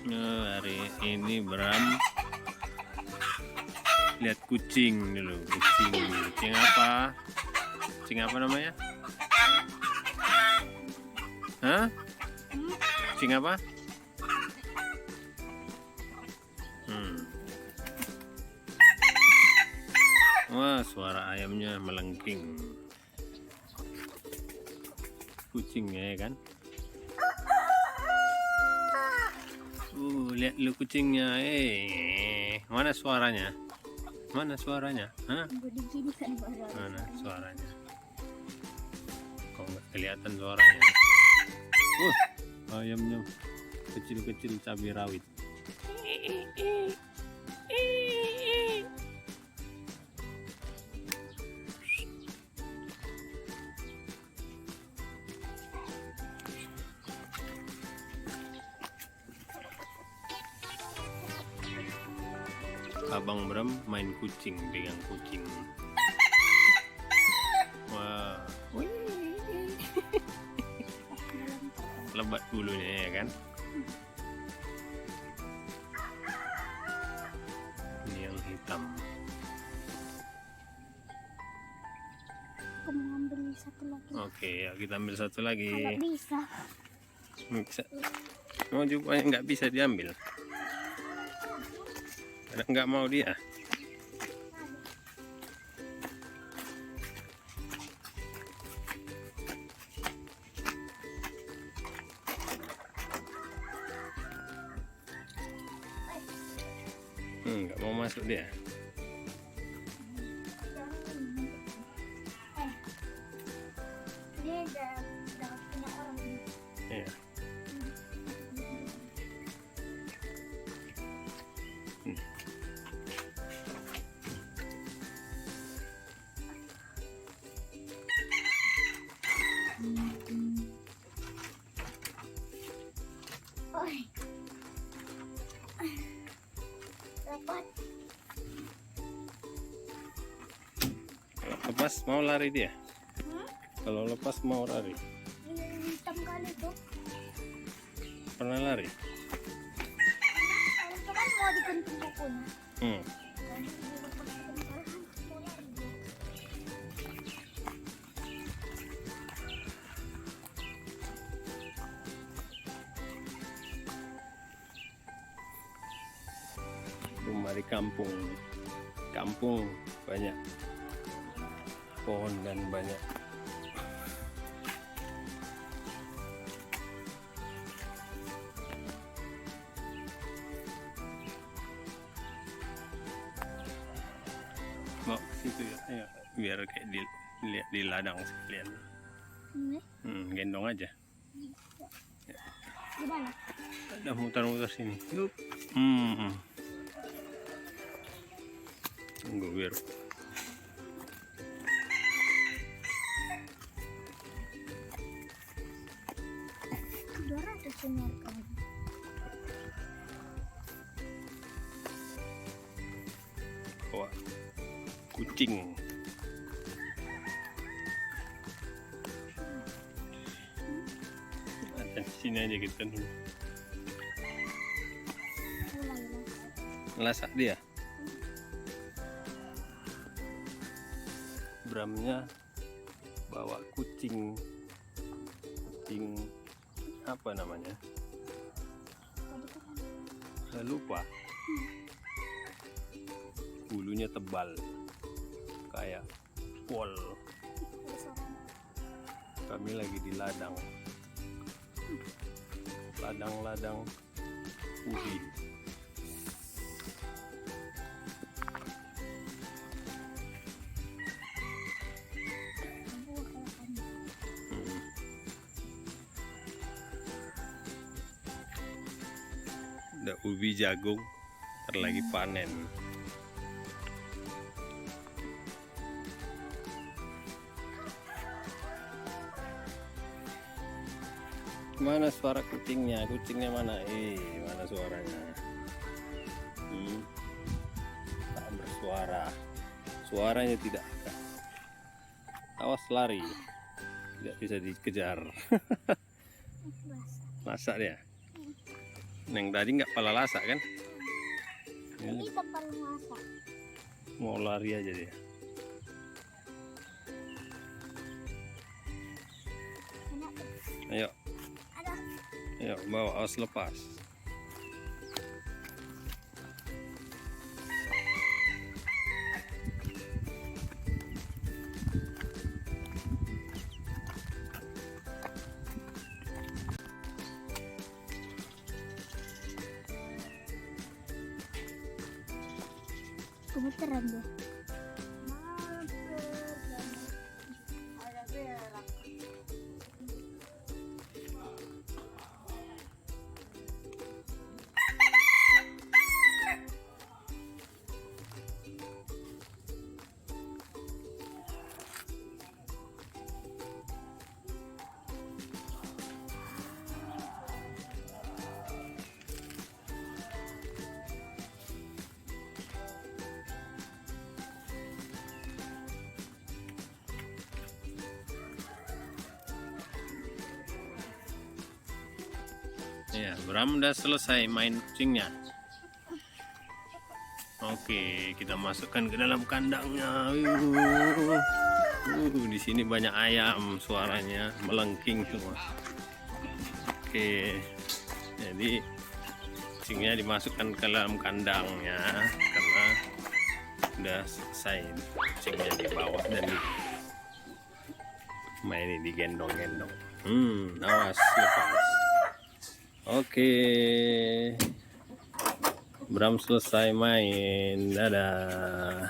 Hari ini Bram lihat kucing dulu. Kucing apa? Kucing apa namanya? Hah? Kucing apa? Wah, suara ayamnya melengking. Kucingnya ya kan? Lihat lu kucingnya. Mana suaranya? Mana suaranya? Hah? Mana suaranya? Kok nggak kelihatan suaranya? Ayamnya kecil-kecil cabai rawit. Abang Bram main kucing, pegang kucing. Wah, lebat bulunya ya kan? Ini yang hitam. Aku mau ambil satu lagi. Oke, ya kita ambil satu lagi. Nggak bisa. Bisa. Mau juga nggak bisa diambil. Nggak mau dia. Nggak mau masuk dia. Ini udah punya orang. Iya. Dapat. Lepas mau lari dia. Kalau lepas mau lari. Ini hitam kali tuh. Pernah lari? Itu kan mau digunting kukunya. Rumah di kampung banyak pohon dan banyak mau situ ya. Ayo, biar kayak dilihat di ladang sekalian. Ini Gendong aja. gimana? Ada muter-muter sini. Yuk. Tunggu biar. Dora ada sinyal kamu. Wah, kucing. Ada di sini aja kita dulu. Lasak dia. Bramnya bawa kucing apa namanya? Saya lupa. Bulunya tebal kayak pol. Kami lagi di ladang ubi. Ada ubi jagung, lagi panen. Mana suara kucingnya? Kucingnya mana? Mana suaranya? Tak bersuara. Suaranya tidak ada. Awas lari. Tidak bisa dikejar. Masak dia. Yang tadi nggak pala lasak kan? Ini bakal masak. Mau lari aja dia. Enak tuh. Ayo, Ada. ayo bawa, awas lepas. Gemeteran dia. Ya, Bram udah selesai main kucingnya. Oke, kita masukkan ke dalam kandangnya. Di sini banyak ayam, suaranya melengking semua. Oke, jadi kucingnya dimasukkan ke dalam kandangnya karena udah selesai kucingnya di bawah dan main digendong-gendong. Awas lepas. Oke, Bram selesai main. Dadah.